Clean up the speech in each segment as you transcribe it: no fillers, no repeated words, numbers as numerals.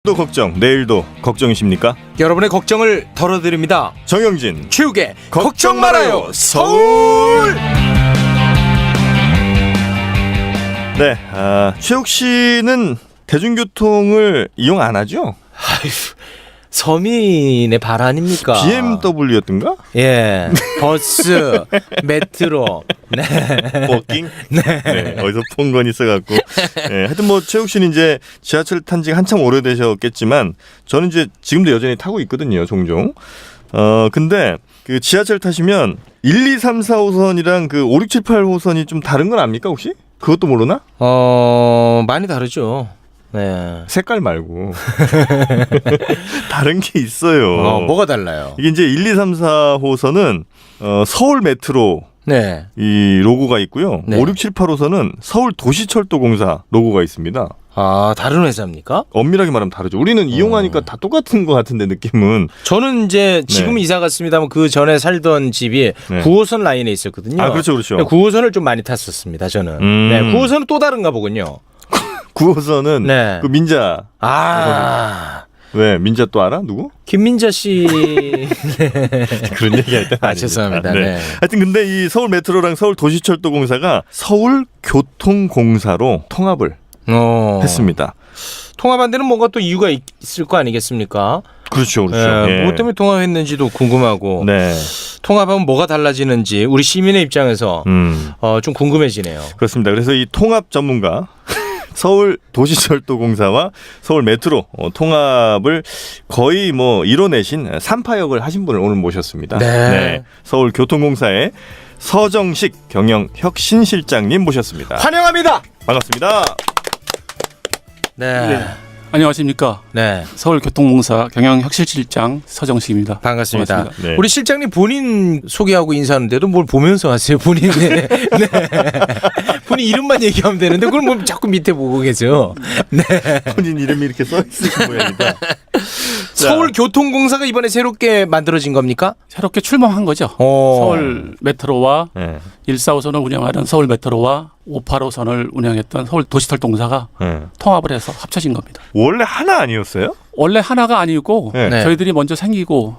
오늘도 걱정, 내일도 걱정이십니까? 여러분의 걱정을 덜어드립니다. 정영진 최욱의 걱정 말아요 서울. 네, 최욱 씨는 대중교통을 이용 안 하죠? 아휴, 서민의 발 아닙니까? BMW였던가? 예, 버스, 메트로, 네, 워킹? 네, 어디서 본 건 있어갖고. 네, 하여튼 뭐 최욱 씨는 이제 지하철 탄 지 한참 오래되셨겠지만 저는 이제 지금도 여전히 타고 있거든요, 종종. 근데 그 지하철 타시면 1, 2, 3, 4호선이랑 그 5, 6, 7, 8호선이 좀 다른 건 압니까 혹시? 그것도 모르나? 많이 다르죠. 네. 색깔 말고 다른 게 있어요. 뭐가 달라요? 이게 이제 1, 2, 3, 4호선은 서울 메트로 네. 이 로고가 있고요. 네. 5, 6, 7, 8호선은 서울 도시철도공사 로고가 있습니다. 다른 회사입니까? 엄밀하게 말하면 다르죠. 우리는 이용하니까 다 똑같은 것 같은데 느낌은. 저는 이제 지금 네. 이사 갔습니다만 그 전에 살던 집이 네. 9호선 라인에 있었거든요. 아, 그렇죠, 그렇죠. 9호선을 좀 많이 탔었습니다. 저는. 네, 9호선은 또 다른가 보군요. 9호선은 네. 그 민자. 왜 민자 또 알아? 누구? 김민자 씨. 그런 얘기할 때 아닙니다. 죄송합니다. 네. 하여튼 근데 이 서울 메트로랑 서울 도시철도공사가 서울교통공사로 통합을 했습니다. 통합한 데는 뭔가 또 이유가 있을 거 아니겠습니까? 그렇죠, 그렇죠. 네, 뭐 때문에 통합했는지도 궁금하고. 네. 통합하면 뭐가 달라지는지 우리 시민의 입장에서 좀 궁금해지네요. 그렇습니다. 그래서 이 통합 전문가 서울 도시철도공사와 서울 메트로 통합을 거의 뭐 이뤄내신 3파역을 하신 분을 오늘 모셨습니다. 네. 서울교통공사의 서정식 경영혁신실장님 모셨습니다. 환영합니다. 반갑습니다. 네. 안녕하십니까. 네. 서울교통공사 경영혁신실장 서정식입니다. 반갑습니다. 네. 우리 실장님 본인 소개하고 인사하는데도 뭘 보면서 하세요? 본인 네. 본인 이름만 얘기하면 되는데 그걸 뭐 자꾸 밑에 보고 계세요. 네. 본인 이름이 이렇게 써 있으신 모양이다. 서울교통공사가 이번에 새롭게 만들어진 겁니까? 새롭게 출범한 거죠. 서울 메트로와 145선을 운영하는 서울 메트로와 585선을 운영했던 서울 도시철도공사가 통합을 해서 합쳐진 겁니다. 원래 하나 아니었어요? 원래 하나가 아니고 네. 저희들이 먼저 생기고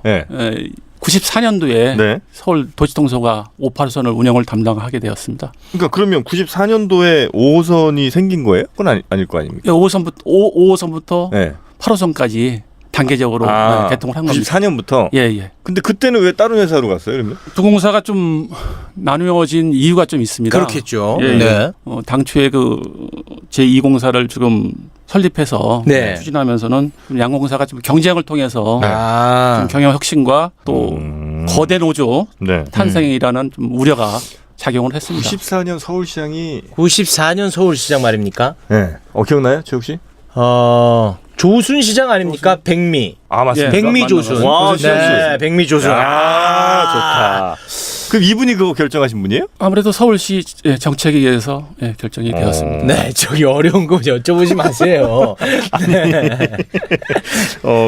94년도에 서울 도시통소가 585선을 운영을 담당하게 되었습니다. 그러니까 그러면 94년도에 5호선이 생긴 거예요? 그건 아닐 거 아닙니까? 5호선부터 8호선까지 단계적으로 개통을 한 겁니다. 94년부터? 예. 근데 그때는 왜 다른 회사로 갔어요, 그러면? 두 공사가 좀 나누어진 이유가 좀 있습니다. 그렇겠죠. 예. 네. 당초에 그 제2공사를 지금 설립해서 추진하면서는 양공사가 좀 경쟁을 통해서 좀 경영 혁신과 또 거대 노조 탄생이라는 좀 우려가 작용을 했습니다. 94년 서울시장이 94년 서울시장 말입니까? 네. 기억나요, 최욱 씨? 조순 시장 아닙니까? 백미. 맞습니다. 백미 조순. 와, 네, 백미 조순. 좋다. 그럼 이분이 그거 결정하신 분이에요? 아무래도 서울시 정책에 의해서 결정이 되었습니다. 네, 저기 어려운 거 여쭤보지 마세요.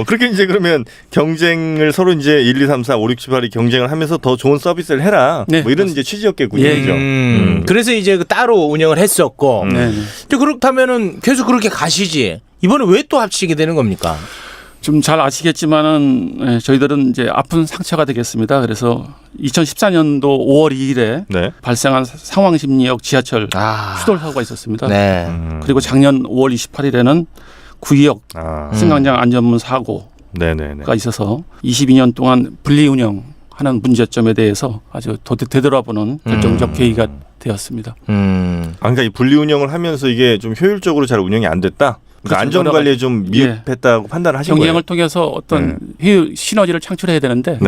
그렇게 이제 그러면 경쟁을 서로 이제 1, 2, 3, 4, 5, 6, 7, 8이 경쟁을 하면서 더 좋은 서비스를 해라. 뭐 이런 이제 취지였겠군요. 그죠? 그래서 이제 따로 운영을 했었고. 근데 그렇다면은 계속 그렇게 가시지. 이번에 왜 또 합치게 되는 겁니까? 좀 잘 아시겠지만은 저희들은 이제 아픈 상처가 되겠습니다. 그래서 2014년도 5월 2일에 발생한 상황심리역 지하철 추돌 사고가 있었습니다. 그리고 작년 5월 28일에는 구의역 승강장 안전문 사고가 있어서 22년 동안 분리 운영하는 문제점에 대해서 아주 되돌아보는 결정적 계기가 되었습니다. 그러니까 이 분리 운영을 하면서 이게 좀 효율적으로 잘 운영이 안 됐다. 그러니까 안전관리에 좀 미흡했다고 판단을 하신 거예요. 경쟁을 통해서 어떤 시너지를 창출해야 되는데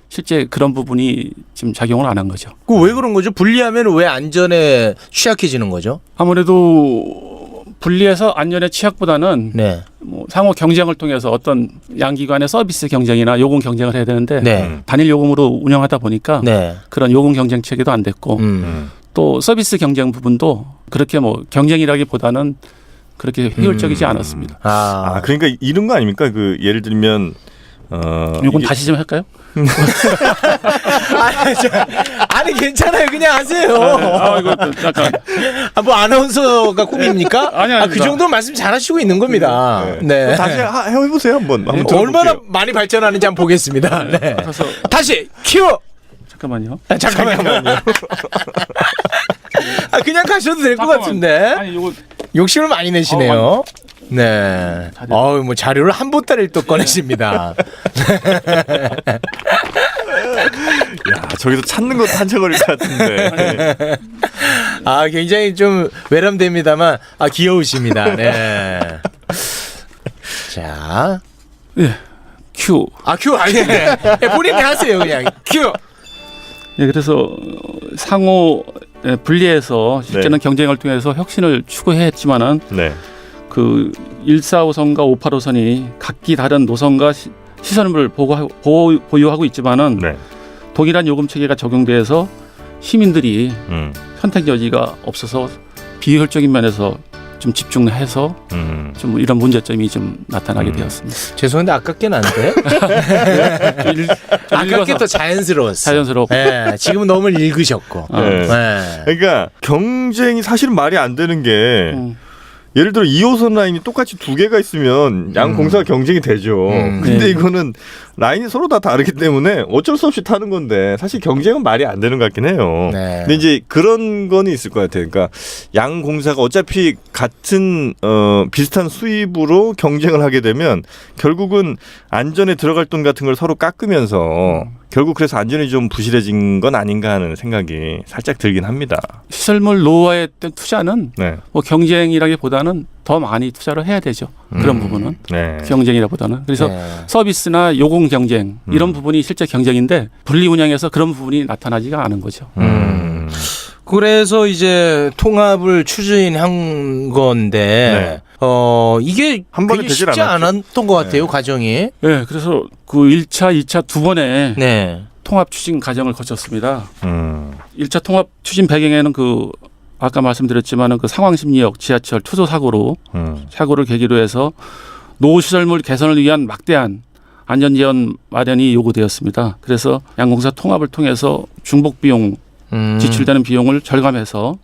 실제 그런 부분이 지금 작용을 안 한 거죠. 왜 그런 거죠? 분리하면 왜 안전에 취약해지는 거죠? 아무래도 분리해서 안전에 취약보다는 뭐 상호 경쟁을 통해서 어떤 양기관의 서비스 경쟁이나 요금 경쟁을 해야 되는데 단일 요금으로 운영하다 보니까 그런 요금 경쟁 체계도 안 됐고 또 서비스 경쟁 부분도 그렇게 뭐 경쟁이라기보다는 그렇게 효율적이지 않았습니다. 그러니까 이런 거 아닙니까? 그 예를 들면 이건 다시 좀 할까요? 아니 괜찮아요. 그냥 하세요. 이거 약간 뭐 아나운서가 꿈입니까? 아니, 그 정도 말씀 잘하시고 있는 겁니다. 네. 다시 해보세요 한번. 얼마나 많이 발전하는지 한번 보겠습니다. 네. 그래서 다시 큐. 잠깐만요. 잠깐만요. 그냥 가셔도 될 것 같은데. 아니 이거 욕심을 많이 내시네요. 네. 뭐 자료를 한 보따리를 또 꺼내십니다. 야, 저기서 찾는 것도 한참 걸릴 것 같은데. 굉장히 좀 외람됩니다만 귀여우십니다. 네. 자. 예. 큐. 큐 아니네. 본인이 하세요 그냥. 큐. 예, 그래서 상호 분리해서 실제는 경쟁을 통해서 혁신을 추구했지만은 네. 그 145선과 585선이 각기 다른 노선과 시설물을 보유하고 있지만은 네. 동일한 요금 체계가 적용돼서 시민들이 선택 여지가 없어서 비효율적인 면에서 좀 집중해서 좀 이런 문제점이 좀 나타나게 되었습니다. 죄송한데 아깝긴 한데. 아깝게 또 자연스러웠어요. 네, 지금은 너무 읽으셨고. 네. 네. 그러니까 경쟁이 사실은 말이 안 되는 게 예를 들어 2호선 라인이 똑같이 두 개가 있으면 양 공사가 경쟁이 되죠. 근데 네. 이거는 라인이 서로 다 다르기 때문에 어쩔 수 없이 타는 건데 사실 경쟁은 말이 안 되는 것 같긴 해요. 네. 근데 이제 그런 거는 있을 것 같아요. 그러니까 양 공사가 어차피 같은 비슷한 수입으로 경쟁을 하게 되면 결국은 안전에 들어갈 돈 같은 걸 서로 깎으면서 결국 그래서 안전이 좀 부실해진 건 아닌가 하는 생각이 살짝 들긴 합니다. 시설물 노후화에 대한 투자는 네. 뭐 경쟁이라기보다는 더 많이 투자를 해야 되죠. 그런 부분은 네. 경쟁이라보다는. 그래서 서비스나 요금 경쟁 이런 부분이 실제 경쟁인데 분리 운영에서 그런 부분이 나타나지가 않은 거죠. 그래서 이제 통합을 추진한 건데 이게 한 번에 굉장히 되질 쉽지 않았죠. 않았던 것 같아요. 과정이. 네, 그래서 그 1차, 2차 두 번의 네. 통합 추진 과정을 거쳤습니다. 1차 통합 추진 배경에는 그 아까 말씀드렸지만은 그 상황심리역 지하철 투소 사고를 계기로 해서 노후 시설물 개선을 위한 막대한 안전 지원 마련이 요구되었습니다. 그래서 양공사 통합을 통해서 중복 비용 지출되는 비용을 절감해서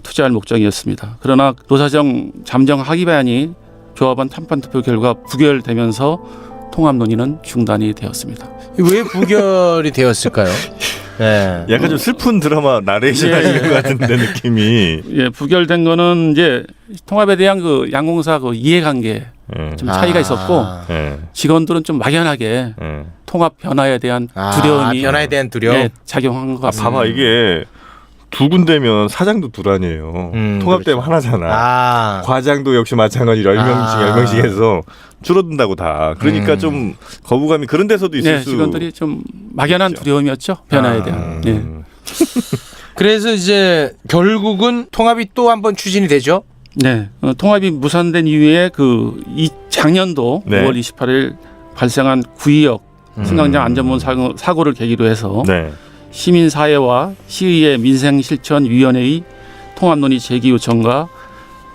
투자할 목적이었습니다. 그러나 노사정 잠정 하기반이 조합원 찬반 투표 결과 부결되면서 통합 논의는 중단이 되었습니다. 왜 부결이 되었을까요? 네. 약간 좀 슬픈 드라마 나레이션 하시는 것 같은데 느낌이. 예, 부결된 거는 이제 통합에 대한 그 양공사 그 이해관계 좀 차이가 있었고 직원들은 좀 막연하게 통합 변화에 대한 두려움이 변화에 대한 두려움 작용한 것 같습니다. 봐봐 이게 두 군데면 사장도 둘 아니에요. 통합되면 하나잖아. 과장도 역시 마찬가지로 10명씩 해서 줄어든다고 다. 그러니까 좀 거부감이 그런 데서도 있을 수. 직원들이 좀 막연한 두려움이었죠. 변화에 대한. 예. 그래서 이제 결국은 통합이 또 한번 추진이 되죠. 네, 통합이 무산된 이후에 그 작년도 5월 28일 발생한 구의역 승강장 안전문 사고를 계기로 해서 시민사회와 시의회 민생실천위원회의 통합논의 제기 요청과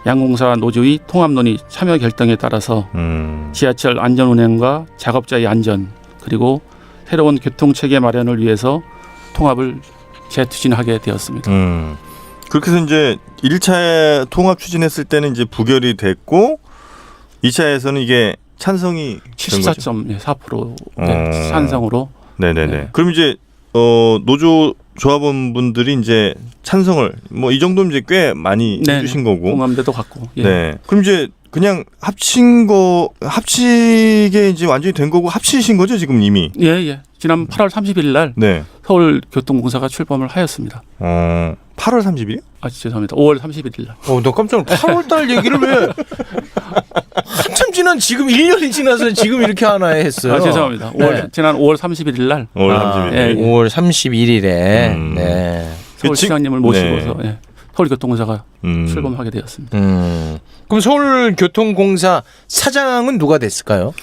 양공사 노조의 통합논의 참여 결정에 따라서 지하철 안전운행과 작업자의 안전 그리고 새로운 교통체계 마련을 위해서 통합을 재추진하게 되었습니다. 그렇게 해서 이제 1차 통합 추진했을 때는 이제 부결이 됐고 2차에서는 이게 찬성이 74.4% 찬성으로. 네네네. 네. 그럼 이제 노조 조합원분들이 이제 찬성을 뭐 이 정도면 이제 꽤 많이 해주신 거고. 공감대도 갖고. 예. 네. 그럼 이제 그냥 합치게 이제 완전히 된 거고 합치신 거죠 지금 이미? 예. 지난 8월 30일 날 서울교통공사가 출범을 하였습니다. 8월 30일이요? 죄송합니다. 5월 31일 날. 너 깜짝 놀랐어. 8월 달 얘기를 왜 한참 지난 지금 1년이 지나서 지금 이렇게 하나 했어요. 죄송합니다. 지난 5월 31일 날. 5월 31일에 서울시장님을 모시고서 서울교통공사가 출범하게 되었습니다. 그럼 서울교통공사 사장은 누가 됐을까요?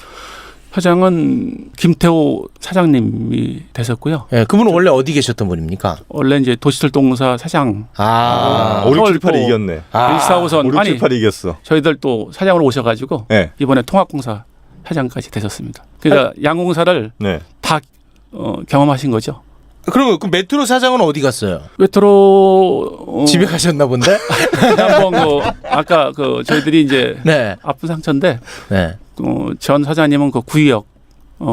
사장은 김태호 사장님이 되셨고요. 그분은 원래 어디 계셨던 분입니까? 원래 이제 도시철도공사 사장. 5678이 이겼네. 145선 5678이 이겼어. 저희들 또 사장으로 오셔가지고 이번에 통합공사 회장까지 되셨습니다. 그러니까 양공사를 네. 다 경험하신 거죠. 그리고 그 메트로 사장은 어디 갔어요? 메트로 집에 가셨나 본데? 한번 아까 저희들이 이제 네. 아픈 상처인데 네. 전 사장님은 그 구의역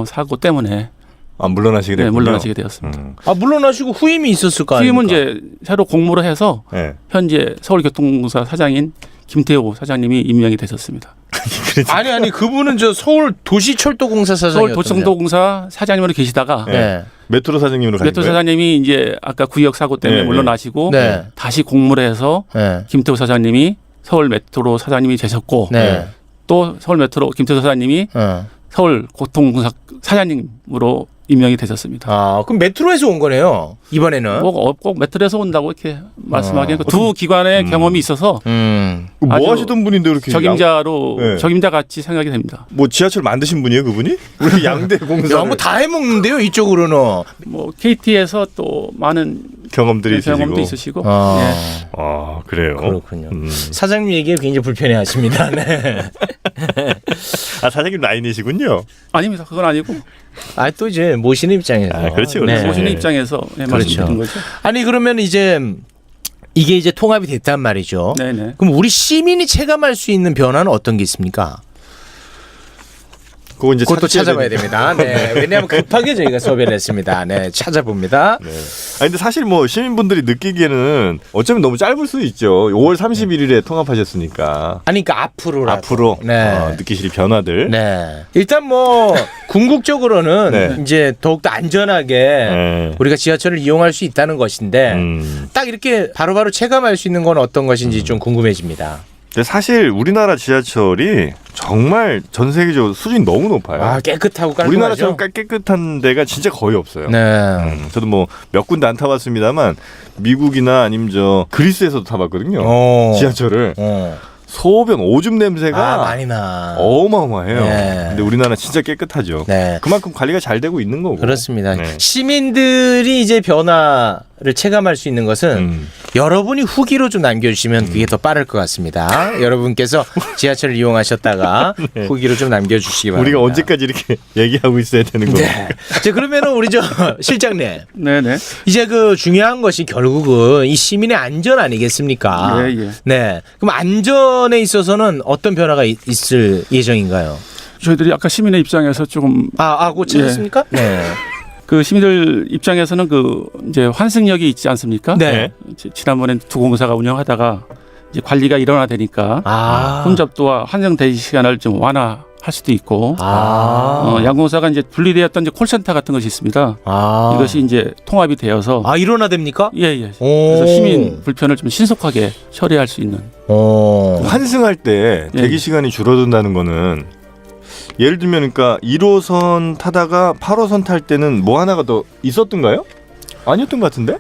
사고 때문에 물러나시게 됐군요. 네, 물러나시게 되었습니다. 물러나시고 후임이 있었을 거 아닙니까? 후임은 이제 새로 공모를 해서 네. 현재 서울교통공사 사장인 김태호 사장님이 임명이 되셨습니다. 아니 그분은 저 서울 도시철도공사 사장이었던데. 서울도시철도공사 사장님으로 계시다가 네. 메트로 사장님으로 가신 메트로 거예요? 사장님이 이제 아까 구의역 사고 때문에 네, 물러나시고 네. 다시 공모를 해서 네. 김태호 사장님이 서울 메트로 사장님이 되셨고 네. 또 서울 메트로 김태호 사장님이 서울 교통공사 사장님으로 임명이 되셨습니다. 그럼 메트로에서 온 거네요. 이번에는. 꼭 메트로에서 온다고 이렇게 말씀하기에는 두 기관의 경험이 있어서 뭐 아주 하시던 분인데 그렇게 적임자로 네. 적임자 같이 생각이 됩니다. 뭐 지하철 만드신 분이에요, 그분이? 우리 양대 공사. 야, 뭐 다 해먹는데요, 이쪽으로는. 뭐 KT에서 또 많은 경험들이 있으시고. 경험도 있으시고. 그래요. 그렇군요. 사장님 얘기에 굉장히 불편해하십니다. 네. 사장님 라인이시군요. 아닙니다. 그건 아니고. 또 이제 모시는 입장에서. 그렇죠. 네. 모시는 입장에서 말씀드린 거죠. 아니 그러면 이제 이게 이제 통합이 됐단 말이죠. 네네. 그럼 우리 시민이 체감할 수 있는 변화는 어떤 게 있습니까? 그것도 찾아봐야 됩니다. 네. 왜냐하면 급하게 저희가 섭외를 했습니다. 네, 찾아봅니다. 네. 근데 사실 뭐 시민분들이 느끼기에는 어쩌면 너무 짧을 수도 있죠. 5월 31일에 통합하셨으니까. 그러니까 앞으로 네. 느끼실 변화들. 네. 일단 뭐 궁극적으로는 네. 이제 더욱더 안전하게 우리가 지하철을 이용할 수 있다는 것인데 딱 이렇게 바로바로 체감할 수 있는 건 어떤 것인지 좀 궁금해집니다. 근데 사실 우리나라 지하철이 정말 전 세계적으로 수준이 너무 높아요. 깨끗하고 깔끔하죠. 우리나라처럼 깨끗한 데가 진짜 거의 없어요. 네. 저도 뭐 몇 군데 안 타봤습니다만 미국이나 아니면 그리스에서도 타봤거든요. 지하철을. 소변 오줌 냄새가 많이 나. 어마어마해요. 네. 근데 우리나라 진짜 깨끗하죠. 네. 그만큼 관리가 잘 되고 있는 거고. 그렇습니다. 네. 시민들이 이제 변화를 체감할 수 있는 것은 여러분이 후기로 좀 남겨주시면 그게 더 빠를 것 같습니다. 여러분께서 지하철을 이용하셨다가 네. 후기로 좀 남겨주시기 바랍니다. 우리가 언제까지 이렇게 얘기하고 있어야 되는 겁니까? 네. 자, 그러면은 우리 실장님. 네네. 이제 중요한 것이 결국은 이 시민의 안전 아니겠습니까? 예. 네. 그럼 안전에 있어서는 어떤 변화가 있을 예정인가요? 저희들이 아까 시민의 입장에서 조금 그거 찾았습니까? 네. 그 시민들 입장에서는 이제 환승역이 있지 않습니까? 네. 지난번에 두 공사가 운영하다가 이제 관리가 일원화되니까 혼잡도와 환승 대기 시간을 좀 완화할 수도 있고 양공사가 이제 분리되었던 이제 콜센터 같은 것이 있습니다. 이것이 이제 통합이 되어서 일원화됩니까? 예. 그래서 시민 불편을 좀 신속하게 처리할 수 있는. 환승할 때 대기 시간이 줄어든다는 거는 예를 들면 그러니까 1호선 타다가 8호선 탈 때는 뭐 하나가 더 있었던가요? 아니었던 것 같은데?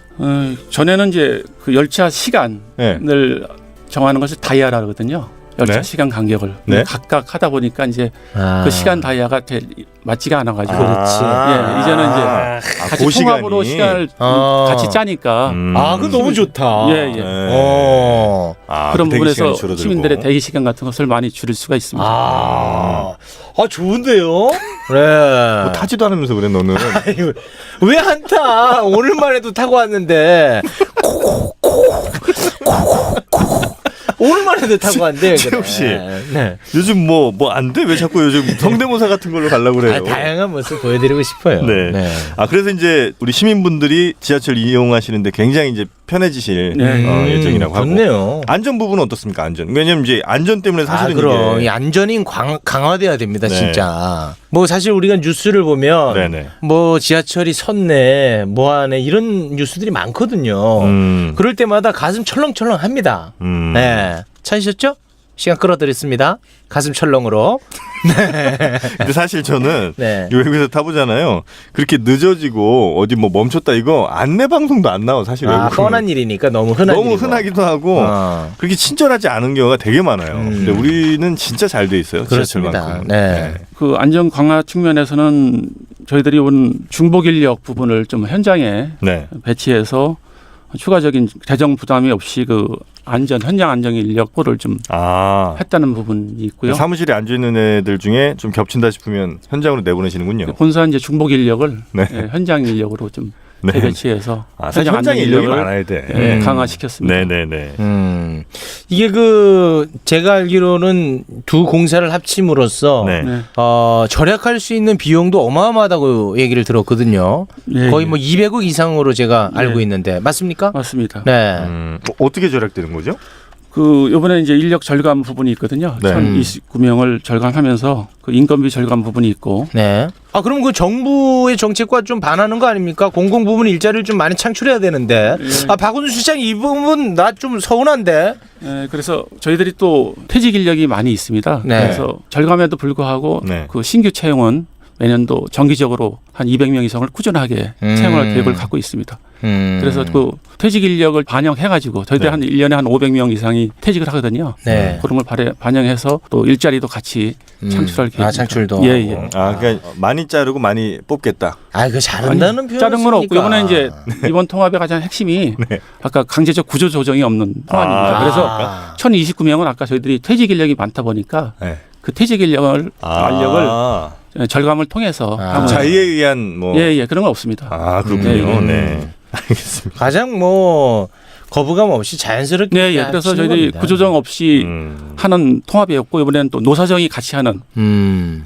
전에는 이제 그 열차 시간을 정하는 것을 다이아라 그러거든요. 열차 시간 간격을 각각 하다 보니까 이제 그 시간 다이아가 맞지가 않아가지고 이제는 이제 같이 통합으로 시간을 같이 짜니까 그거 너무 좋다. 그런 부분에서 시민들의 대기 시간 같은 것을 많이 줄일 수가 있습니다. 좋은데요? 네. 뭐 타지도 않으면서 그래 너는. 왜 안 타? 오늘만 해도 타고 왔는데 오늘만 해도 타고 왔는데. 최욱 씨, 요즘 뭐 안 돼? 왜 자꾸 요즘 성대모사 같은 걸로 가려고 그래요? 다양한 모습 보여드리고 싶어요. 네. 그래서 이제 우리 시민분들이 지하철 이용하시는데 굉장히 이제 편해지실 예정이라고 하고. 좋네요. 안전 부분은 어떻습니까? 안전. 왜냐면 이제 안전 때문에 사실은 그럼 이 안전이 강화돼야 됩니다, 진짜. 뭐 사실 우리가 뉴스를 보면 뭐 지하철이 섰네, 뭐하네 이런 뉴스들이 많거든요. 그럴 때마다 가슴 철렁철렁합니다. 네, 찾으셨죠? 시간 끌어드렸습니다. 가슴 철렁으로. 근데 사실 저는 외국에서 타보잖아요. 그렇게 늦어지고 어디 뭐 멈췄다 이거 안내 방송도 안 나와 사실. 뻔한 일이니까 너무 흔하기도 하고 그렇게 친절하지 않은 경우가 되게 많아요. 근데 우리는 진짜 잘 돼 있어요. 지하철만큼. 그 안전 강화 측면에서는 저희들이 온 중복 인력 부분을 좀 현장에 배치해서 추가적인 재정 부담이 없이 그 현장 안전 인력 확보를 좀 했다는 부분이 있고요. 사무실에 앉아 있는 애들 중에 좀 겹친다 싶으면 현장으로 내보내시는군요. 본사 이제 중복 인력을 현장 인력으로 좀 대배치해서 사실 현장 인력이 많아야 돼. 강화시켰습니다. 네네네. 이게 제가 알기로는 두 공사를 합침으로써 절약할 수 있는 비용도 어마어마하다고 얘기를 들었거든요. 거의 뭐 200억 이상으로 제가 알고 있는데 맞습니까? 맞습니다. 네. 어떻게 절약되는 거죠? 이번에 이제 인력 절감 부분이 있거든요. 1,029명을 절감하면서 그 인건비 절감 부분이 있고. 네. 그럼 그 정부의 정책과 좀 반하는 거 아닙니까? 공공 부문 일자리를 좀 많이 창출해야 되는데. 박원순 시장 이 부분 나 좀 서운한데. 그래서 저희들이 또 퇴직 인력이 많이 있습니다. 그래서 절감에도 불구하고 그 신규 채용은 매년도 정기적으로 한 200명 이상을 꾸준하게 채용할 계획을 갖고 있습니다. 그래서 그 퇴직 인력을 반영해가지고 저희들 한 1년에 한 500명 이상이 퇴직을 하거든요. 그런 걸 반영해서 또 일자리도 같이 창출할 계획입니다. 창출도. 그러니까 많이 자르고 많이 뽑겠다. 그 자른다는 표현. 자른 건 없고 이번에 이제 이번 통합의 가장 핵심이 아까 강제적 구조 조정이 없는 통합입니다. 그래서 1,029명은 아까 저희들이 퇴직 인력이 많다 보니까 그 퇴직 인력을 절감을 통해서 자의에 의한 그런 건 없습니다. 그렇군요. 네. 알겠습니다. 가장 거부감 없이 자연스럽게. 그래서 저희들이 겁니다. 구조정 없이 하는 통합이었고 이번에는 또 노사정이 같이 하는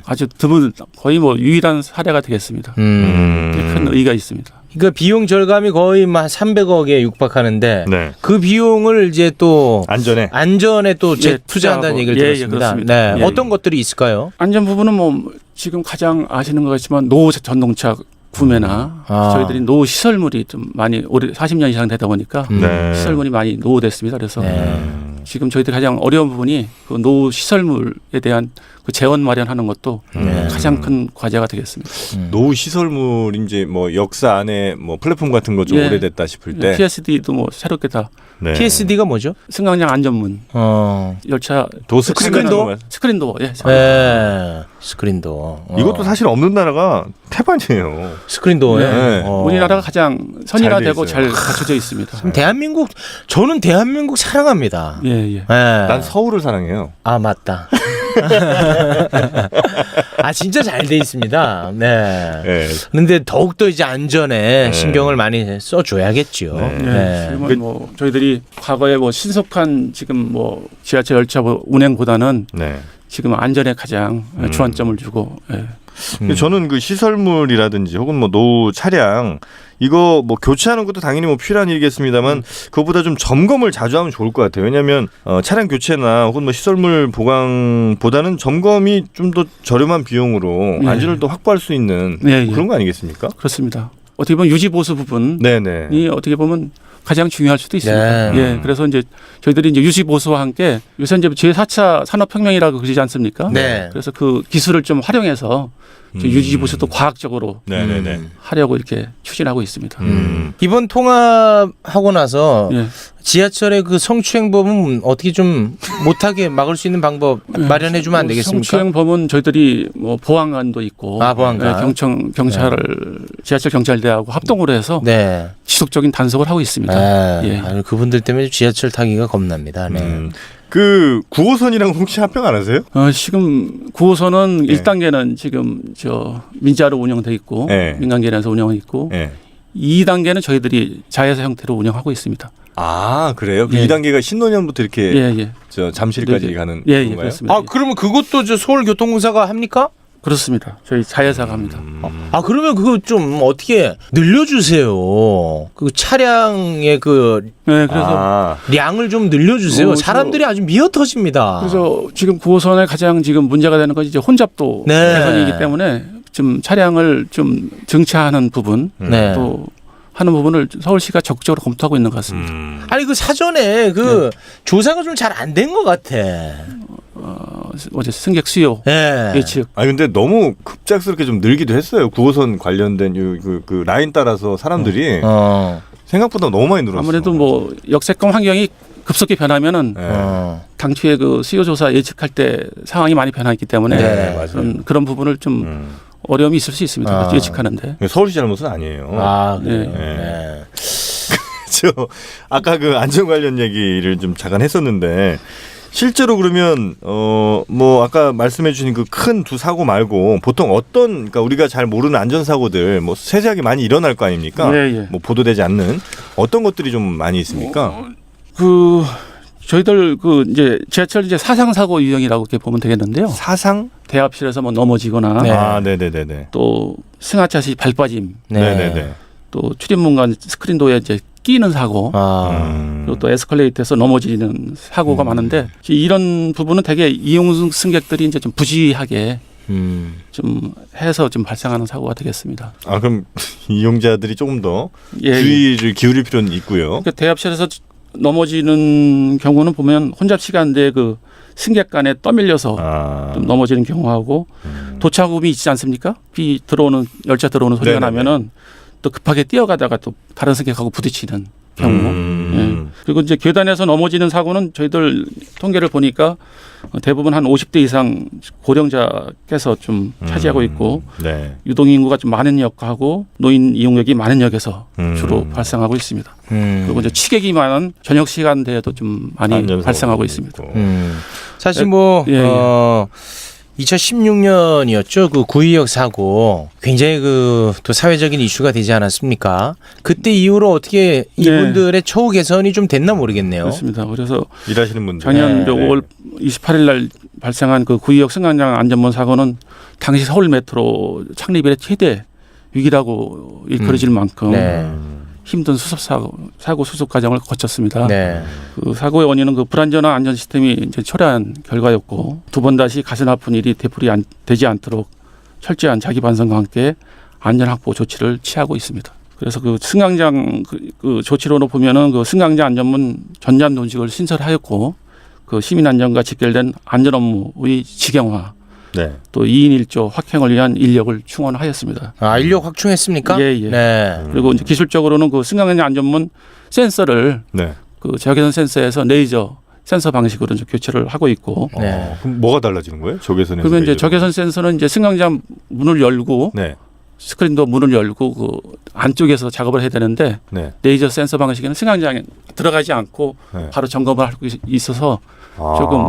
아주 드문 거의 유일한 사례가 되겠습니다. 큰 의의가 있습니다. 그러니까 비용 절감이 거의 한 300억에 육박하는데 그 비용을 이제 또 안전에 또 투자한다는 얘기를 들었습니다. 어떤 것들이 있을까요? 안전 부분은 지금 가장 아시는 것 같지만 노후 전동차 구매나 저희들이 노후 시설물이 좀 많이 오래 40년 이상 되다 보니까 시설물이 많이 노후됐습니다. 그래서 지금 저희들이 가장 어려운 부분이 그 노후 시설물에 대한 그 재원 마련하는 것도 가장 큰 과제가 되겠습니다. 노후 시설물 이제 역사 안에 플랫폼 같은 거 좀 오래됐다 싶을 때 PSD도 새롭게 다. PSD가 뭐죠? 승강장 안전문. 열차 스크린도. 스크린도. 스크린도. 이것도 사실 없는 나라가 태반이에요. 스크린도에. 우리나라가 가장 선진화되고 잘 갖춰져 있습니다. 저는 대한민국 사랑합니다. 난 서울을 사랑해요. 맞다. 진짜 잘 돼 있습니다. 그런데 더욱더 이제 안전에 신경을 많이 써줘야겠죠. 지금은 저희들이 과거에 신속한 지금 지하철 열차 운행보다는 지금 안전에 가장 주안점을 주고. 저는 그 시설물이라든지 혹은 노후 차량 이거 교체하는 것도 당연히 필요한 일이겠습니다만 그것보다 좀 점검을 자주 하면 좋을 것 같아요. 왜냐하면 차량 교체나 혹은 시설물 보강보다는 점검이 좀 더 저렴한 비용으로 안전을 또 확보할 수 있는 그런 거 아니겠습니까? 그렇습니다. 어떻게 보면 유지 보수 부분이 어떻게 보면 가장 중요할 수도 있습니다. 그래서 이제 저희들이 이제 유지 보수와 함께 요새 이제 제4차 산업혁명이라고 그러지 않습니까? 그래서 그 기술을 좀 활용해서 유지 보수도 과학적으로 하려고 이렇게 추진하고 있습니다. 이번 통합하고 나서 지하철의 그 성추행범은 어떻게 좀 못하게 막을 수 있는 방법 마련해 주면 안 되겠습니까? 성추행범은 저희들이 보안관도 있고 보안관. 경찰을 지하철 경찰대하고 합동으로 해서 지속적인 단속을 하고 있습니다. 그분들 때문에 지하철 타기가 겁납니다. 그 9호선이랑 혹시 합병 안 하세요? 지금 9호선은 1단계는 지금 민자로 운영돼 있고 민간계란에서 운영하고 있고 2단계는 저희들이 자회사 형태로 운영하고 있습니다. 그래요? 2단계가 신논현부터 이렇게 잠실까지 가는 건가요? 그렇습니다. 그러면 그것도 서울교통공사가 합니까? 그렇습니다. 저희 자회사가 합니다. 그러면 그거 좀 어떻게 늘려주세요. 그 차량의 그래서 량을 좀 늘려주세요. 사람들이 아주 미어 터집니다. 그래서 지금 9호선의 가장 지금 문제가 되는 것이 이제 혼잡도 개선이기 때문에 좀 차량을 좀 정차하는 부분 또 하는 부분을 서울시가 적극적으로 검토하고 있는 것 같습니다. 그 사전에 조사가 좀 잘 안 된 것 같아. 어제 승객 수요 예측. 근데 너무 급작스럽게 좀 늘기도 했어요. 9호선 관련된 그 라인 따라서 사람들이 생각보다 너무 많이 늘었어요. 아무래도 역세권 환경이 급속히 변하면은 당초에 그 수요 조사 예측할 때 상황이 많이 변화했기 때문에 그런 부분을 좀 어려움이 있을 수 있습니다. 예측하는데. 서울시 잘못은 아니에요. 아까 그 안전 관련 얘기를 좀 잠깐 했었는데 실제로 그러면 뭐 아까 말씀해 주신 그 큰 두 사고 말고 보통 어떤 그러니까 우리가 잘 모르는 안전 사고들 뭐 세세하게 많이 일어날 거 아닙니까? 뭐 보도되지 않는 어떤 것들이 좀 많이 있습니까? 저희들 이제 지하철 이제 사상 사고 유형이라고 이렇게 보면 되겠는데요. 사상? 대합실에서 뭐 넘어지거나, 네네네. 또 승하차시 발빠짐, 네네네. 또 출입문간 스크린도어에 이제 끼는 사고, 그리고 또 에스컬레이터에서 넘어지는 사고가 많은데 이런 부분은 되게 이용 승객들이 이제 좀 부지하게 좀 해서 좀 발생하는 사고가 되겠습니다. 아 그럼 이용자들이 조금 더 주의를 기울일 필요는 있고요. 그러니까 대합실에서 넘어지는 경우는 보면 혼잡 시간대에 그 승객 간에 떠밀려서 좀 넘어지는 경우하고 도착음이 있지 않습니까? 열차 들어오는 소리가 나면은 또 급하게 뛰어가다가 또 다른 승객하고 부딪히는 경우. 그리고 이제 계단에서 넘어지는 사고는 저희들 통계를 보니까 대부분 한 50대 이상 고령자께서 좀 차지하고 있고 유동인구가 좀 많은 역하고 노인 이용객이 많은 역에서 주로 발생하고 있습니다. 그리고 이제 취객이 많은 저녁 시간대에도 좀 많이 발생하고 있습니다. 사실 2016년이었죠. 그 구의역 사고 굉장히 또 사회적인 이슈가 되지 않았습니까? 그때 이후로 어떻게 이분들의 처우 개선이 좀 됐나 모르겠네요. 그렇습니다. 그래서 일하시는 분들 작년 5월 28일 날 발생한 그 구의역 승강장 안전문 사고는 당시 서울 메트로 창립 이래 최대 위기라고 일컬어질 만큼 힘든 사고 수습 과정을 거쳤습니다. 그 사고의 원인은 그 불안전한 안전 시스템이 이제 초래한 결과였고 두 번 다시 가슴 아픈 일이 되지 않도록 철저한 자기 반성과 함께 안전 확보 조치를 취하고 있습니다. 그래서 그 승강장 그 조치로는 보면은 그 승강장 안전문 전담 논식을 신설하였고 그 시민 안전과 직결된 안전 업무의 직영화. 또 2인 1조 확행을 위한 인력을 충원하였습니다. 인력 확충했습니까? 그리고 이제 기술적으로는 그 승강장 안전문 센서를 그 적외선 센서에서 레이저 센서 방식으로 이제 교체를 하고 있고. 그럼 뭐가 달라지는 거예요? 적외선에서? 그러면 이제 적외선 센서는 이제 승강장 문을 열고 스크린도 문을 열고 그 안쪽에서 작업을 해야 되는데 레이저 센서 방식에는 승강장에 들어가지 않고 바로 점검을 하고 있어서 조금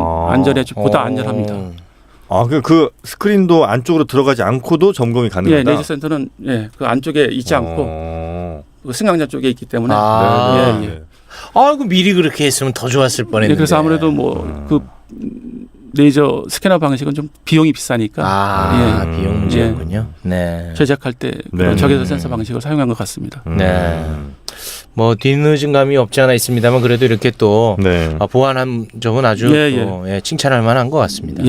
보다 안전합니다. 그 스크린도 안쪽으로 들어가지 않고도 점검이 가능하다. 레이저 센터는 그 안쪽에 있지 않고 그 승강장 쪽에 있기 때문에. 그 미리 그렇게 했으면 더 좋았을 뻔했는데. 그래서 아무래도 그 레이저 스캐너 방식은 좀 비용이 비싸니까. 비용 문제군요. 제작할 때 그런 적외선 센서 방식을 사용한 것 같습니다. 뭐 뒤늦은 감이 없지 않아 있습니다만 그래도 이렇게 또 보완한 점은 아주 또 칭찬할 만한 것 같습니다.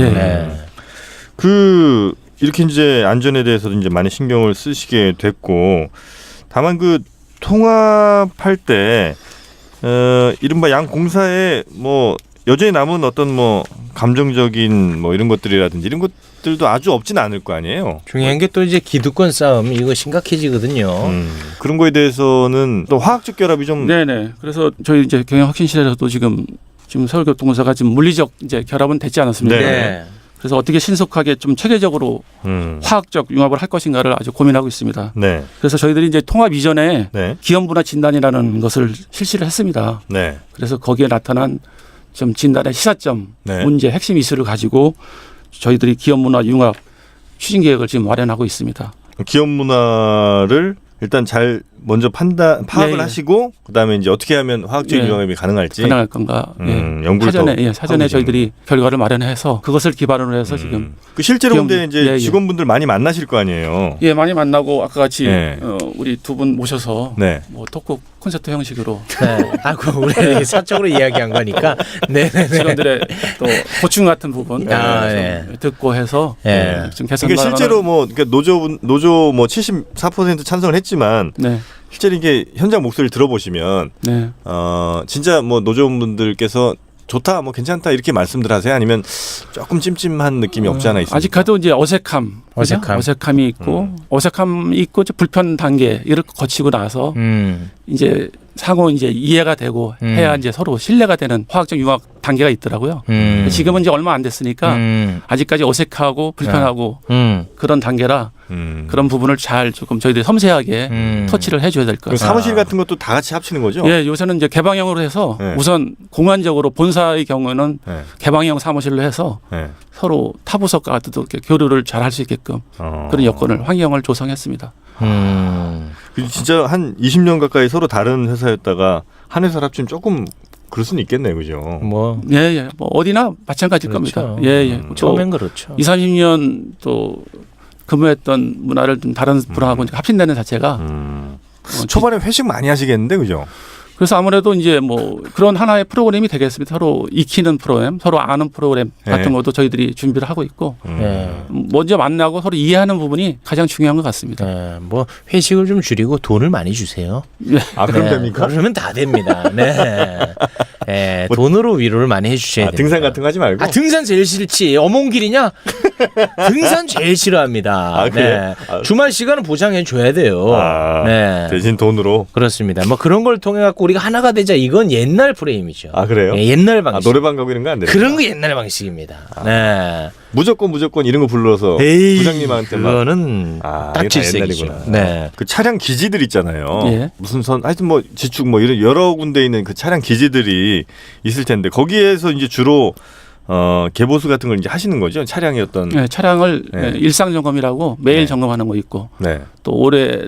이렇게 이제 안전에 대해서도 이제 많이 신경을 쓰시게 됐고 다만 그 통합할 때 이른바 양 공사에 뭐 여전히 남은 어떤 뭐 감정적인 뭐 이런 것들이라든지 이런 것들도 아주 없진 않을 거 아니에요. 중요한 게 또 이제 기득권 싸움 이거 심각해지거든요. 그런 거에 대해서는 또 화학적 결합이 좀. 그래서 저희 이제 경영혁신실에서도 지금 서울교통공사가 지금 물리적 이제 결합은 되지 않았습니까? 그래서 어떻게 신속하게 좀 체계적으로 화학적 융합을 할 것인가를 아주 고민하고 있습니다. 그래서 저희들이 이제 통합 이전에 기업문화 진단이라는 것을 실시를 했습니다. 그래서 거기에 나타난 좀 진단의 시사점, 문제, 핵심 이슈를 가지고 저희들이 기업문화 융합 추진 계획을 지금 마련하고 있습니다. 기업 문화를 일단 잘 먼저 파악을 하시고 그다음에 이제 어떻게 하면 화학적 융합이 가능할 건가 연구를 사전에 저희들이 결과를 마련해서 그것을 기반으로 해서 지금 실제로 근데 이제 직원분들 많이 만나실 거 아니에요. 많이 만나고 아까 같이 우리 두 분 모셔서 뭐 토크 콘서트 형식으로 우리 사적으로 이야기한 거니까 직원들의 또 고충 같은 부분 듣고 해서 좀 개선. 그러니까 실제로 뭐 노조 뭐 74% 찬성을 했지만 실제로 이게 현장 목소리를 들어보시면 진짜 뭐 노조원분들께서 좋다, 뭐 괜찮다 이렇게 말씀들 하세요? 아니면 조금 찜찜한 느낌이 없지 않아 있습니까? 아직까지도 이제 어색함이 있고 어색함이 있고 불편 단계 이를 거치고 나서 이제 상호 이제 이해가 되고 해야 이제 서로 신뢰가 되는 화학적 융합 단계가 있더라고요. 지금은 이제 얼마 안 됐으니까 아직까지 어색하고 불편하고 그런 단계라 그런 부분을 잘 조금 저희들이 섬세하게 터치를 해줘야 될 것 같아요. 사무실 같은 것도 다 같이 합치는 거죠? 예, 요새는 이제 개방형으로 해서 우선 공간적으로 본사의 경우는 개방형 사무실로 해서 서로 타부석 같은 교류를 잘 할 수 있게끔 그런 여건을 환경을 조성했습니다. 진짜 한 20년 가까이 서로 다른 회사였다가 한 회사를 합치면 조금 그럴 수는 있겠네요, 그죠? 뭐 예, 뭐 어디나 마찬가지일 그렇죠. 겁니다. 예. 처음엔 그렇죠. 20, 30년 또 근무했던 문화를 좀 다른 분하고 합친다는 자체가 초반에 회식 많이 하시겠는데, 그죠? 그래서 아무래도 이제 뭐 그런 하나의 프로그램이 되겠습니다. 서로 익히는 프로그램, 서로 아는 프로그램 같은 것도 저희들이 준비를 하고 있고 먼저 만나고 서로 이해하는 부분이 가장 중요한 것 같습니다. 뭐 회식을 좀 줄이고 돈을 많이 주세요. 아, 그럼 됩니까? 그러면 다 됩니다. 네. 돈으로 위로를 많이 해주셔야 됩니다. 등산 같은 거 하지 말고. 등산 제일 싫지. 어몽길이냐? 등산 제일 싫어합니다. 그래요? 주말 시간은 보장해 줘야 돼요. 대신 돈으로. 그렇습니다. 뭐 그런 걸 통해 갖고 우리가 하나가 되자. 이건 옛날 프레임이죠. 아, 그래요? 옛날 방식. 노래방 가고 이런 거 안 돼요? 그런 거 옛날 방식입니다. 네. 무조건 이런 거 불러서 부장님한테 막. 그거는 딱 질색이죠. 네. 그 차량 기지들 있잖아요. 예. 무슨 하여튼 뭐 지축 뭐 이런 여러 군데 있는 그 차량 기지들이 있을 텐데 거기에서 이제 주로 개보수 같은 걸 이제 하시는 거죠? 차량의 어떤. 네, 차량을 일상 점검이라고 매일 점검하는 거 있고 또 올해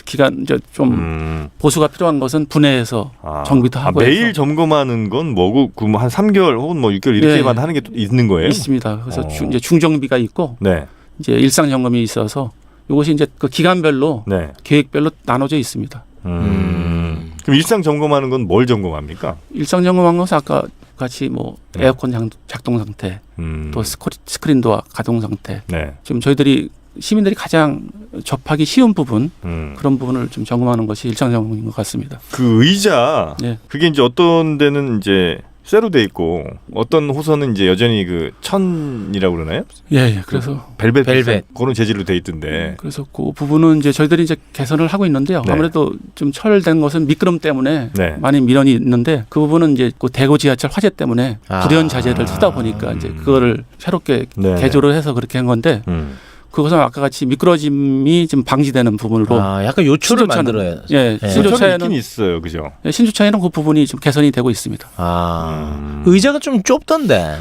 기간 이제 좀 보수가 필요한 것은 분해해서 정비도 하고 매일 점검하는 건 뭐고 그 뭐 한 3개월 혹은 뭐 6개월 이렇게만 하는 게 또 있는 거예요? 있습니다. 그래서 이제 중정비가 있고 이제 일상 점검이 있어서 이것이 이제 그 기간별로 계획별로 나눠져 있습니다. 그럼 일상 점검하는 건 뭘 점검합니까? 일상 점검한 것은 아까 같이 뭐 에어컨 작동 상태, 또 스크린 도어 가동 상태. 지금 저희들이 시민들이 가장 접하기 쉬운 부분 그런 부분을 좀 점검하는 것이 일상 점검인 것 같습니다. 그 의자 그게 이제 어떤 데는 이제 쇠로 돼 있고 어떤 호선은 이제 여전히 그 천이라고 그러나요? 예. 그래서 벨벳 그런 재질로 돼 있던데. 그래서 그 부분은 이제 저희들이 이제 개선을 하고 있는데요. 아무래도 좀 철된 것은 미끄럼 때문에 많이 미련이 있는데 그 부분은 이제 그 대구 지하철 화재 때문에 불연 자재를 쓰다 보니까 이제 그거를 새롭게 개조를 해서 그렇게 한 건데. 그것은 아까 같이 미끄러짐이 좀 방지되는 부분으로 약간 요초를 만들어야. 신조차에는 있긴 있어요, 그죠? 신조차에는 그 부분이 좀 개선이 되고 있습니다. 의자가 좀 좁던데.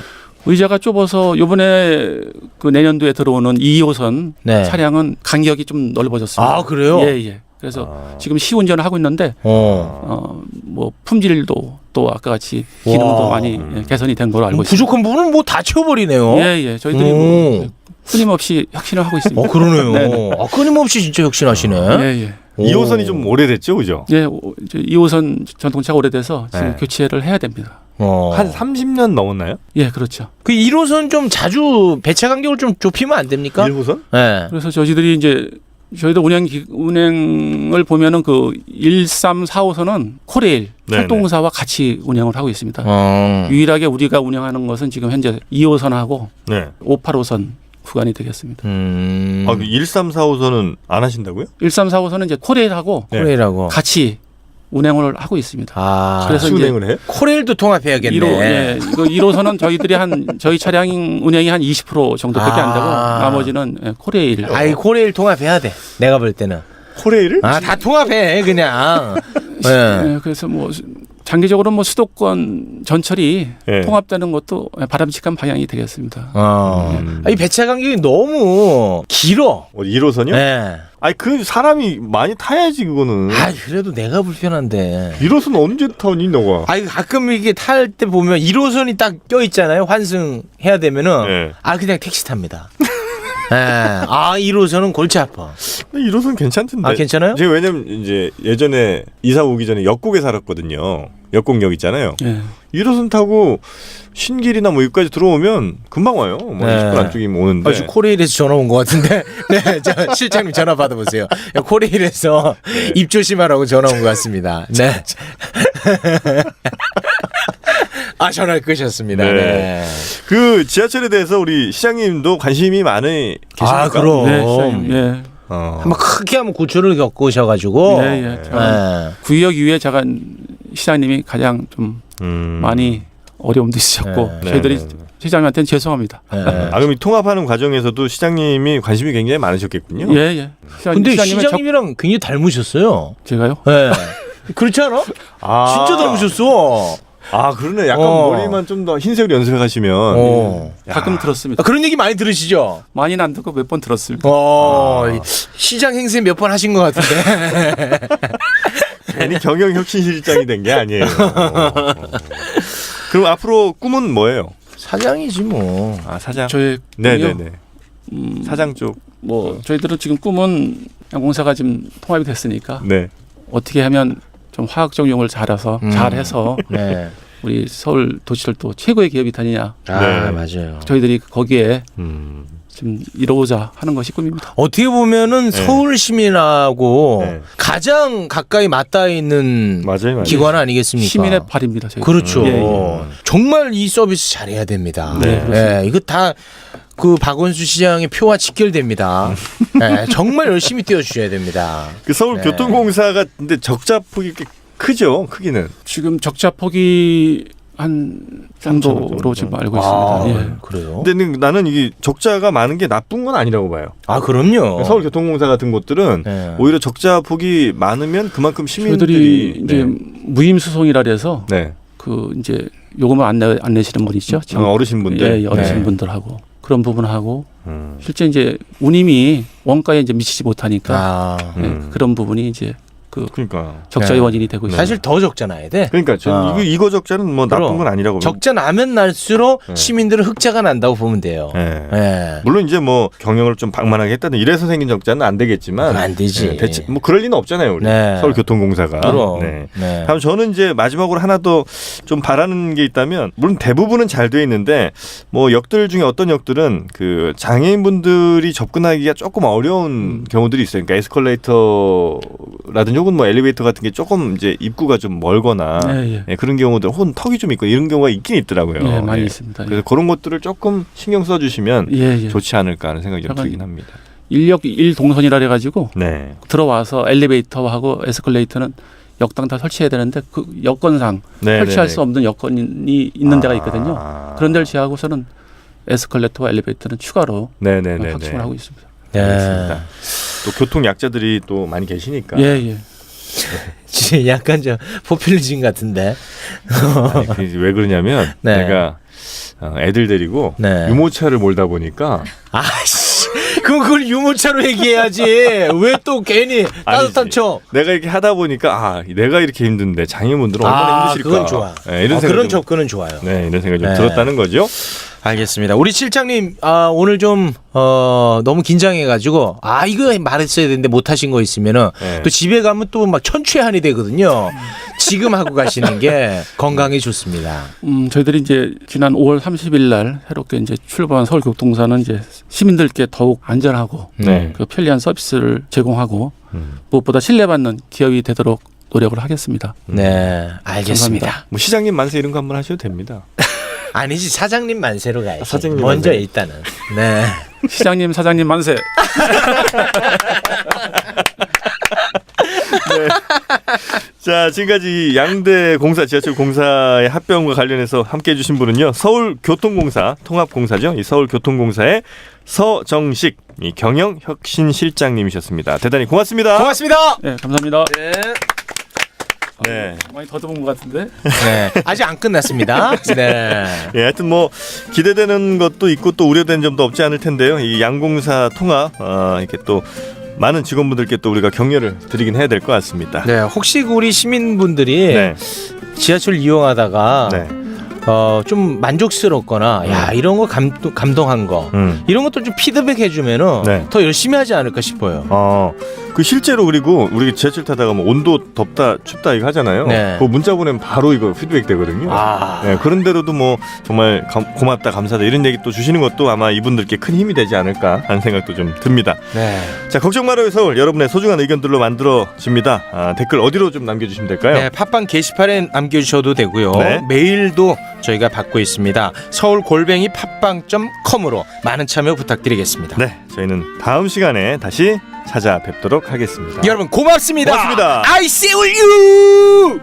의자가 좁아서 이번에 그 내년도에 들어오는 2호선 차량은 간격이 좀 넓어졌습니다. 아, 그래요? 예. 그래서 지금 시운전을 하고 있는데 뭐 품질도 또 아까 같이 기능도 많이 개선이 된 걸로 알고 있습니다. 부족한 부분은 뭐 다 채워버리네요. 예. 저희들이 뭐 끊임없이 혁신을 하고 있습니다. 그러네요. 끊임없이 진짜 혁신하시네. 예. 2호선이 좀 오래됐죠, 그죠? 예, 이제 2호선 전통차가 오래돼서 지금 교체를 해야 됩니다. 한 30년 넘었나요? 예, 그렇죠. 그 1호선 좀 자주 배차 간격을 좀 좁히면 안 됩니까? 1호선? 네. 그래서 저희들이 이제 저희도 운행을 보면은 그 1, 3, 4호선은 코레일 활동사와 같이 운행을 하고 있습니다. 유일하게 우리가 운행하는 것은 지금 현재 2호선하고 5, 8호선 구간이 되겠습니다. 그 1, 3, 4호선은 안 하신다고요? 1, 3, 4호선은 이제 코레일하고 같이 운행을 하고 있습니다. 그래서 운행을 해요? 코레일도 통합해야겠네. 1호선은 저희들이 저희 차량 운행이 한 20% 정도밖에 안 되고 나머지는 코레일. 코레일 통합해야 돼. 내가 볼 때는. 코레일을? 다 통합해 그냥. 그래서 뭐 장기적으로 뭐 수도권 전철이 통합되는 것도 바람직한 방향이 되겠습니다. 이 배차 간격이 너무 길어. 1호선이요? 네. 그 사람이 많이 타야지 그거는. 그래도 내가 불편한데. 1호선 언제 타니 너가? 가끔 이게 탈 때 보면 1호선이 딱 껴 있잖아요. 환승해야 되면은 그냥 택시 탑니다. 1호선은 골치 아파. 1호선 괜찮던데. 괜찮아요? 제가 왜냐면 이제 예전에 이사 오기 전에 역곡에 살았거든요. 역곡역 있잖아요. 1호선 타고 신길이나 뭐 여기까지 들어오면 금방 와요. 뭐 20분 안쪽이면 오는데. 코레일에서 전화 온 것 같은데. 실장님 전화 받아보세요. 코레일에서 입 조심하라고 전화 온 것 같습니다. 네. 전화를 끄셨습니다. 그 지하철에 대해서 우리 시장님도 관심이 많이 계십니까? 그럼. 네, 시장님. 한번 크게 한번 고초를 겪으셔가지고. 구역 이후에 제가 시장님이 가장 좀 많이 어려움도 있으셨고 저희들이 시장님한테는 죄송합니다. 그럼 이 통합하는 과정에서도 시장님이 관심이 굉장히 많으셨겠군요. 예. 근데 시장님이랑 굉장히 닮으셨어요. 제가요? 네. 그렇지 않아? 진짜 닮으셨어. 그러네. 약간 머리만 좀 더 흰색으로 연습하시면 가끔 들었습니다. 그런 얘기 많이 들으시죠? 많이는 안 듣고 몇 번 들었습니다. 시장 행세 몇 번 하신 것 같은데. 괜히 경영혁신실장이 된 게 아니에요. 그럼 앞으로 꿈은 뭐예요? 사장이지 뭐. 사장. 저의 네네네. 사장 쪽. 뭐 저희들은 지금 꿈은 양공사가 지금 통합이 됐으니까 네. 어떻게 하면 좀 화학적 용을 잘해서 우리 서울 도시철도 최고의 기업이 다니냐. 맞아요. 저희들이 거기에 좀 이루고자 하는 것이 꿈입니다. 어떻게 보면은 서울 시민하고 가장 가까이 맞닿아 있는 맞아요. 기관 아니겠습니까? 시민의 발입니다. 저희가. 그렇죠. 정말 이 서비스 잘해야 됩니다. 이거 다 그 박원순 시장의 표와 직결됩니다. 정말 열심히 뛰어주셔야 됩니다. 그 서울교통공사가 근데 적자 폭이 꽤 크죠? 크기는. 지금 적자 폭이 한 정도로 지금 알고 있습니다. 그래요? 근데 나는 이게 적자가 많은 게 나쁜 건 아니라고 봐요. 그럼요. 서울교통공사 같은 곳들은 오히려 적자 폭이 많으면 그만큼 시민들이 이제 무임수송이라 해서 그 이제 요금을 안 내시는 분 있죠? 어르신분들. 어르신분들하고 그런 부분하고 실제 이제 운임이 원가에 이제 미치지 못하니까 그런 부분이 이제 그러니까 적자의 원인이 되고 있어요. 사실 더 적자 나야 돼. 그러니까 저는 이거 적자는 뭐 나쁜 건 아니라고. 적자 나면 날수록 시민들은 흑자가 난다고 보면 돼요. 물론 이제 뭐 경영을 좀 방만하게 했다는 이래서 생긴 적자는 안 되겠지만 안 되지. 뭐 그럴 리는 없잖아요, 우리 서울교통공사가. 다음 저는 이제 마지막으로 하나 더 좀 바라는 게 있다면, 물론 대부분은 잘 돼 있는데 뭐 역들 중에 어떤 역들은 그 장애인분들이 접근하기가 조금 어려운 경우들이 있어요. 그러니까 에스컬레이터라든지 혹은 뭐 엘리베이터 같은 게 조금 이제 입구가 좀 멀거나 그런 경우들, 혹은 턱이 좀 있고 이런 경우가 있긴 있더라고요. 많이 있습니다. 그래서 그런 것들을 조금 신경 써주시면 좋지 않을까 하는 생각이 좀 들긴 합니다. 인력 1동선이라 해가지고 들어와서 엘리베이터하고 에스컬레이터는 역당 다 설치해야 되는데 그 여건상 설치할 수 없는 여건이 있는 데가 있거든요. 그런 데를 제하고서는 에스컬레이터와 엘리베이터는 추가로 확충을 하고 있습니다. 알겠습니다. 또 교통 약자들이 또 많이 계시니까. 약간 좀 포퓰리즘 같은데. 아니, 왜 그러냐면 내가 애들 데리고 유모차를 몰다 보니까. 그럼 그걸 유모차로 얘기해야지. 왜 또 괜히 따뜻한 척. 내가 이렇게 하다 보니까 내가 이렇게 힘든데 장애인분들은 얼마나 힘드실까. 그건 좋아. 이런 그런 접근은 좋아요. 이런 생각이 좀 들었다는 거죠. 알겠습니다. 우리 실장님 오늘 좀 너무 긴장해가지고 이거 말했어야 되는데 못하신 거 있으면은 또 집에 가면 또 막 천추한이 되거든요. 지금 하고 가시는 게 건강에 좋습니다. 저희들이 이제 지난 5월 30일 날 새롭게 이제 출범한 서울교통공사는 이제 시민들께 더욱 안전하고 그 편리한 서비스를 제공하고 무엇보다 신뢰받는 기업이 되도록 노력을 하겠습니다. 네, 알겠습니다. 감사합니다. 뭐 시장님 만세 이런 거 한번 하셔도 됩니다. 아니지, 사장님 만세로 가야지. 사장님 먼저 만세. 일단은. 네. 시장님, 사장님 만세. 자, 지금까지 양대 공사, 지하철 공사의 합병과 관련해서 함께해 주신 분은요, 서울교통공사 통합공사죠. 이 서울교통공사의 서정식 경영혁신실장님이셨습니다. 대단히 고맙습니다. 고맙습니다. 네, 감사합니다. 네. 많이 더듬은 것 같은데. 아직 안 끝났습니다. 하여튼 뭐 기대되는 것도 있고 또 우려되는 점도 없지 않을 텐데요. 이 양공사 통합 이렇게 또 많은 직원분들께 또 우리가 격려를 드리긴 해야 될 것 같습니다. 혹시 우리 시민분들이 지하철 이용하다가 좀 만족스럽거나 이런 거 감동한 거 이런 것도 좀 피드백 해주면은 더 열심히 하지 않을까 싶어요. 그 실제로 그리고 우리 지하철 타다가 뭐 온도 덥다 춥다 이거 하잖아요. 그 문자 보내면 바로 이거 피드백 되거든요. 그런데로도 뭐 정말 고맙다 감사하다 이런 얘기 또 주시는 것도 아마 이분들께 큰 힘이 되지 않을까 하는 생각도 좀 듭니다. 자, 걱정 말아요 서울, 여러분의 소중한 의견들로 만들어집니다. 댓글 어디로 좀 남겨주시면 될까요? 팟빵 게시판에 남겨주셔도 되고요. 메일도 저희가 받고 있습니다. 서울 골뱅이 팟빵.com으로 많은 참여 부탁드리겠습니다. 저희는 다음 시간에 다시 찾아뵙도록 하겠습니다. 여러분 고맙습니다. 고맙습니다. I see you.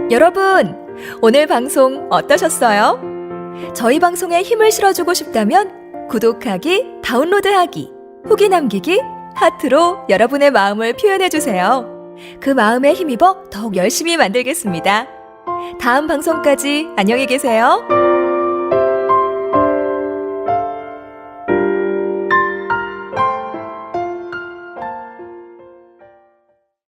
여러분, 오늘 방송 어떠셨어요? 저희 방송에 힘을 실어주고 싶다면 구독하기, 다운로드하기, 후기 남기기, 하트로 여러분의 마음을 표현해주세요. 그 마음에 힘입어 더욱 열심히 만들겠습니다. 다음 방송까지 안녕히 계세요.